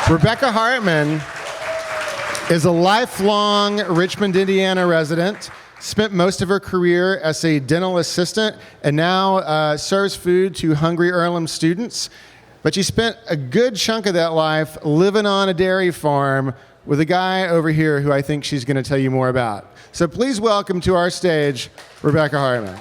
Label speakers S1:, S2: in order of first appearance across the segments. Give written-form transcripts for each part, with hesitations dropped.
S1: Rebecca Hartman is a lifelong Richmond, Indiana resident, spent most of her career as a dental assistant, and now serves food to hungry Earlham students. But she spent a good chunk of that life living on a dairy farm with a guy over here who I think she's going to tell you more about. So please welcome to our stage, Rebecca Hartman.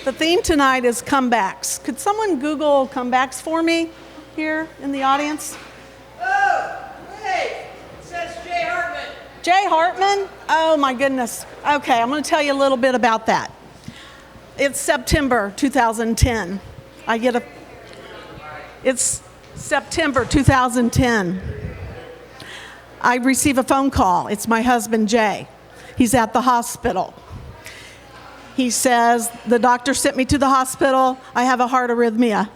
S2: The theme tonight is comebacks. Could someone Google comebacks for me here in the audience?
S3: Oh, hey, it says Jay Hartman.
S2: Jay Hartman? Oh my goodness. Okay, I'm going to tell you a little bit about that. It's September 2010. It's September 2010. I receive a phone call. It's my husband, Jay. He's at the hospital. He says, the doctor sent me to the hospital. I have a heart arrhythmia,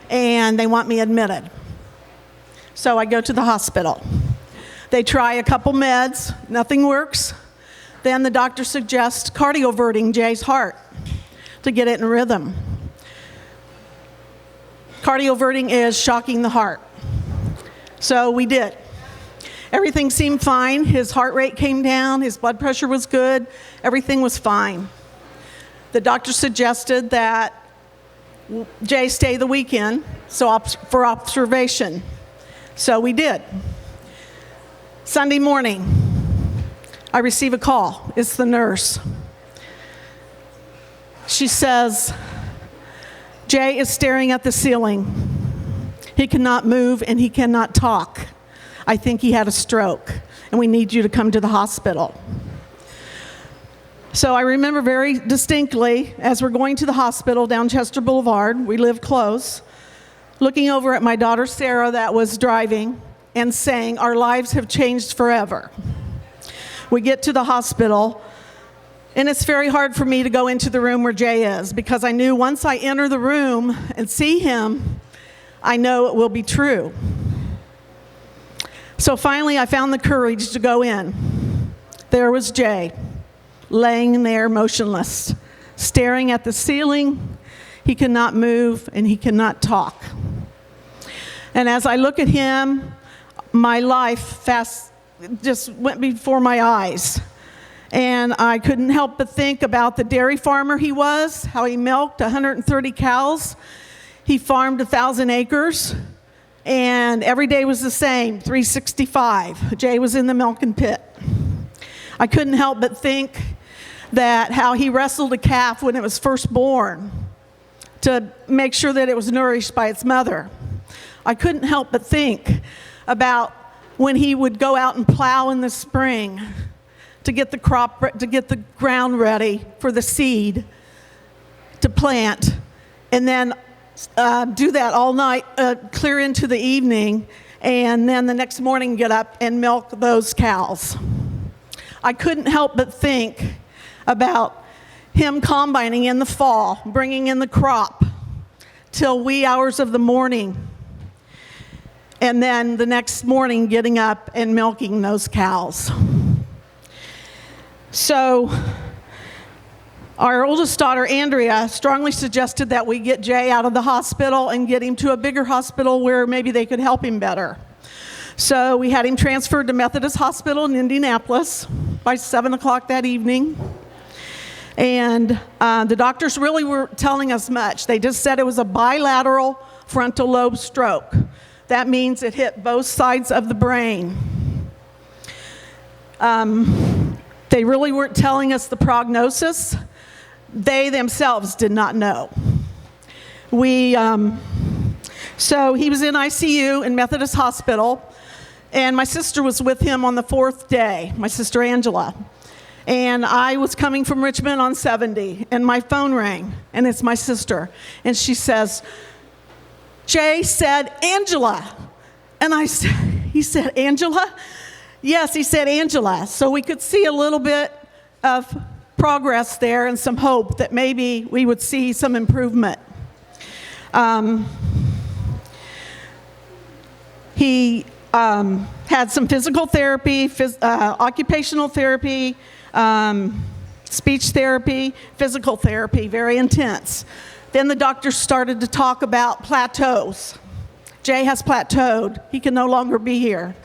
S2: and they want me admitted. So I go to the hospital. They try a couple meds. Nothing works. Then the doctor suggests cardioverting Jay's heart to get it in rhythm. Cardioverting is shocking the heart. So we did. Everything seemed fine. His heart rate came down. His blood pressure was good. Everything was fine. The doctor suggested that Jay stay the weekend for observation. So we did. Sunday morning, I receive a call. It's the nurse. She says, Jay is staring at the ceiling. He cannot move and he cannot talk. I think he had a stroke, and we need you to come to the hospital. So I remember very distinctly, as we're going to the hospital down Chester Boulevard, we live close, looking over at my daughter Sarah that was driving and saying, our lives have changed forever. We get to the hospital, and it's very hard for me to go into the room where Jay is, because I knew once I enter the room and see him, I know it will be true. So finally I found the courage to go in. There was Jay, laying there motionless, staring at the ceiling. He cannot move and he cannot talk. And as I look at him, my life just went before my eyes. And I couldn't help but think about the dairy farmer he was, how he milked 130 cows. He farmed 1,000 acres, and every day was the same, 365. Jay was in the milking pit. I couldn't help but think that how he wrestled a calf when it was first born to make sure that it was nourished by its mother. I couldn't help but think about when he would go out and plow in the spring to get the ground ready for the seed to plant, and then do that all night, clear into the evening, and then the next morning get up and milk those cows. I couldn't help but think about him combining in the fall, bringing in the crop till wee hours of the morning, and then the next morning getting up and milking those cows. So our oldest daughter, Andrea, strongly suggested that we get Jay out of the hospital and get him to a bigger hospital where maybe they could help him better. So we had him transferred to Methodist Hospital in Indianapolis by 7 o'clock that evening. And the doctors really weren't telling us much. They just said it was a bilateral frontal lobe stroke. That means it hit both sides of the brain. They really weren't telling us the prognosis. They themselves did not know. So he was in ICU in Methodist Hospital, and my sister was with him on the 4th day, my sister Angela. And I was coming from Richmond on 70, and my phone rang, and it's my sister. And she says, Jay said, Angela. And he said, Angela? Yes, he said, Angela. So we could see a little bit of progress there and some hope that maybe we would see some improvement. He had some physical therapy, occupational therapy, speech therapy, physical therapy, very intense. Then the doctor started to talk about plateaus. Jay has plateaued. He can no longer be here.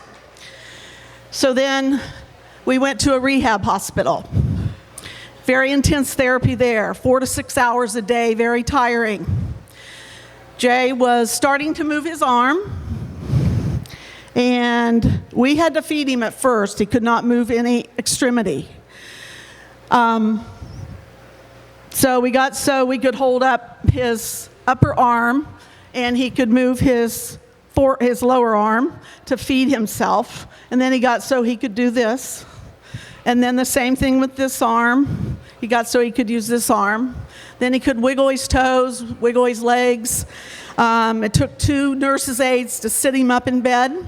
S2: So then we went to a rehab hospital. Very intense therapy there, 4 to 6 hours a day, very tiring. Jay was starting to move his arm, and we had to feed him at first. He could not move any extremity. So we could hold up his upper arm, and he could move his lower arm to feed himself. And then he got so he could do this. And then the same thing with this arm. He got so he could use this arm. Then he could wiggle his toes, wiggle his legs. It took 2 nurses' aides to sit him up in bed.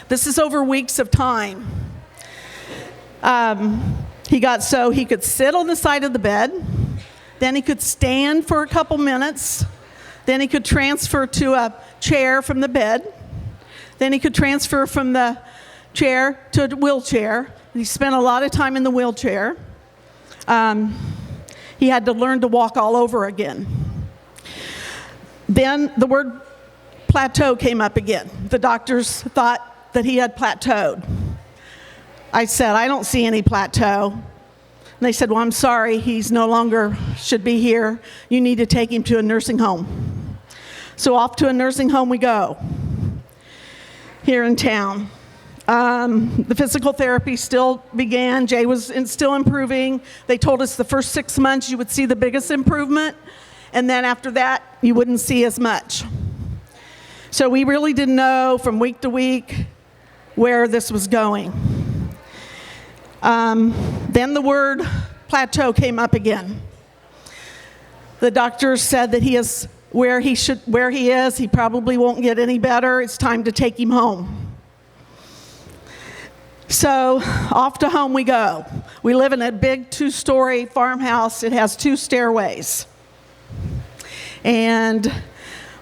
S2: This is over weeks of time. He got so he could sit on the side of the bed. Then he could stand for a couple minutes. Then he could transfer to a chair from the bed. Then he could transfer from the chair to a wheelchair. He spent a lot of time in the wheelchair. He had to learn to walk all over again. Then the word plateau came up again. The doctors thought that he had plateaued. I said, I don't see any plateau. And they said, well, I'm sorry, he's no longer should be here. You need to take him to a nursing home. So off to a nursing home we go here in town. The physical therapy still began. Jay was still improving. They told us the first 6 months you would see the biggest improvement, and then after that, you wouldn't see as much. So we really didn't know from week to week where this was going. Then the word plateau came up again. The doctor said that he is where he is. He probably won't get any better. It's time to take him home. So off to home we go. We live in a big 2-story farmhouse. It has 2 stairways. And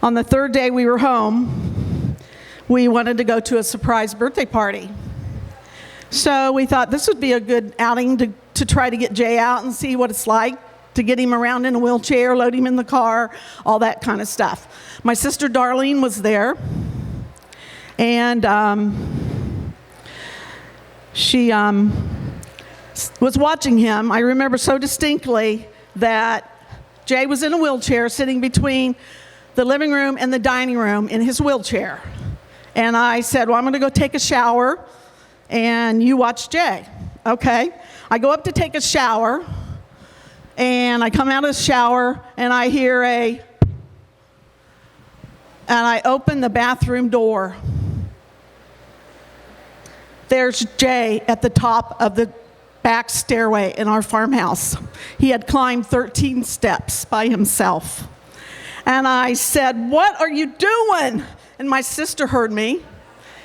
S2: on the 3rd day we were home, we wanted to go to a surprise birthday party. So we thought this would be a good outing to try to get Jay out and see what it's like to get him around in a wheelchair, load him in the car, all that kind of stuff. My sister Darlene was there, and she was watching him. I remember so distinctly that Jay was in a wheelchair sitting between the living room and the dining room in his wheelchair. And I said, well, I'm going to go take a shower, and you watch Jay. Okay. I go up to take a shower, and I come out of the shower, and I hear and I open the bathroom door. There's Jay at the top of the back stairway in our farmhouse. He had climbed 13 steps by himself. And I said, what are you doing? And my sister heard me,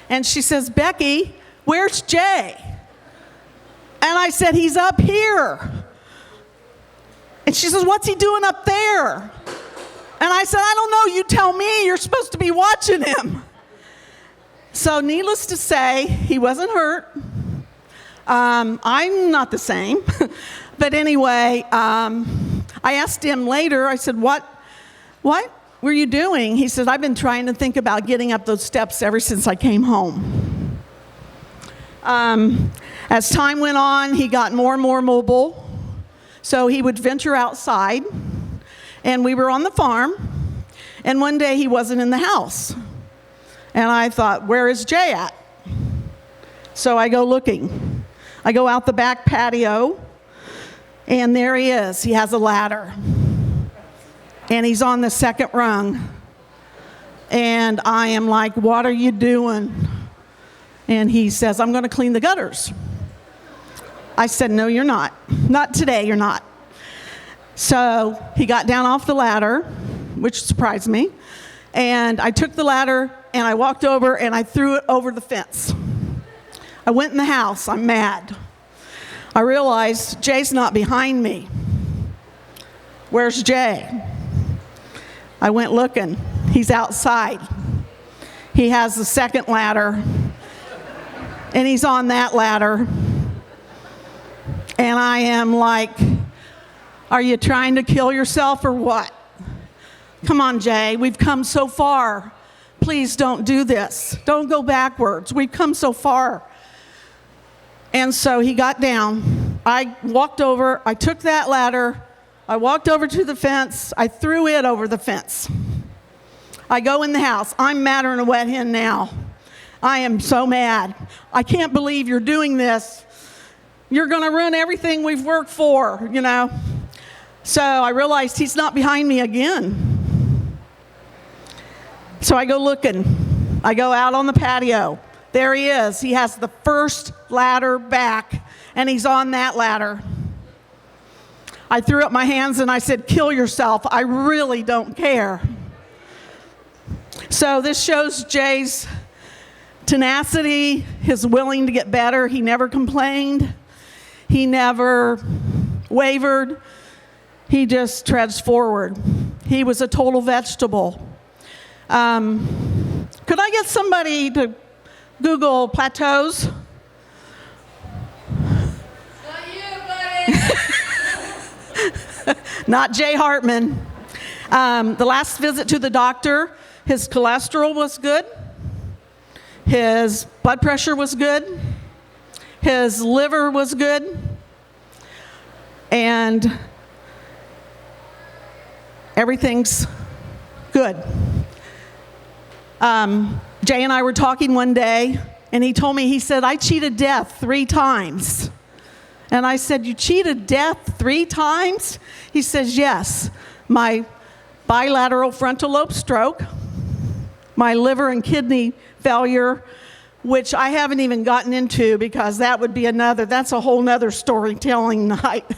S2: and she says, Becky, where's Jay? And I said, he's up here. And she says, what's he doing up there? And I said, I don't know, you tell me, you're supposed to be watching him. So needless to say, he wasn't hurt. I'm not the same. But anyway, I asked him later, I said, what were you doing? He said, I've been trying to think about getting up those steps ever since I came home. As time went on, he got more and more mobile. So he would venture outside. And we were on the farm. And one day he wasn't in the house. And I thought, where is Jay at? So I go looking. I go out the back patio, and there he is. He has a ladder. And he's on the 2nd rung. And I am like, what are you doing? And he says, I'm going to clean the gutters. I said, no, you're not. Not today, you're not. So he got down off the ladder, which surprised me. And I took the ladder, and I walked over, and I threw it over the fence. I went in the house. I'm mad. I realized Jay's not behind me. Where's Jay? I went looking. He's outside. He has the 2nd ladder, and he's on that ladder. And I am like, are you trying to kill yourself or what? Come on, Jay, we've come so far. Please don't do this. Don't go backwards. We've come so far. And so he got down. I walked over. I took that ladder. I walked over to the fence. I threw it over the fence. I go in the house. I'm madder than a wet hen now. I am so mad. I can't believe you're doing this. You're going to ruin everything we've worked for, you know. So I realized he's not behind me again. So I go looking. I go out on the patio. There he is. He has the first ladder back, and he's on that ladder. I threw up my hands and I said, kill yourself. I really don't care. So this shows Jay's tenacity, his willing to get better. He never complained. He never wavered. He just treads forward. He was a total vegetable. Could I get somebody to Google plateaus?
S3: Not you, buddy.
S2: Not Jay Hartman. The last visit to the doctor, his cholesterol was good. His blood pressure was good. His liver was good. And everything's good. Jay and I were talking one day, and he told me, he said, I cheated death 3 times. And I said, you cheated death 3 times? He says, yes. My bilateral frontal lobe stroke, my liver and kidney failure, which I haven't even gotten into because that would be that's a whole nother storytelling night.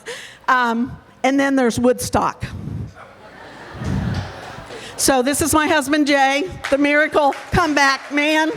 S2: And then there's Woodstock. So this is my husband, Jay, the miracle comeback man.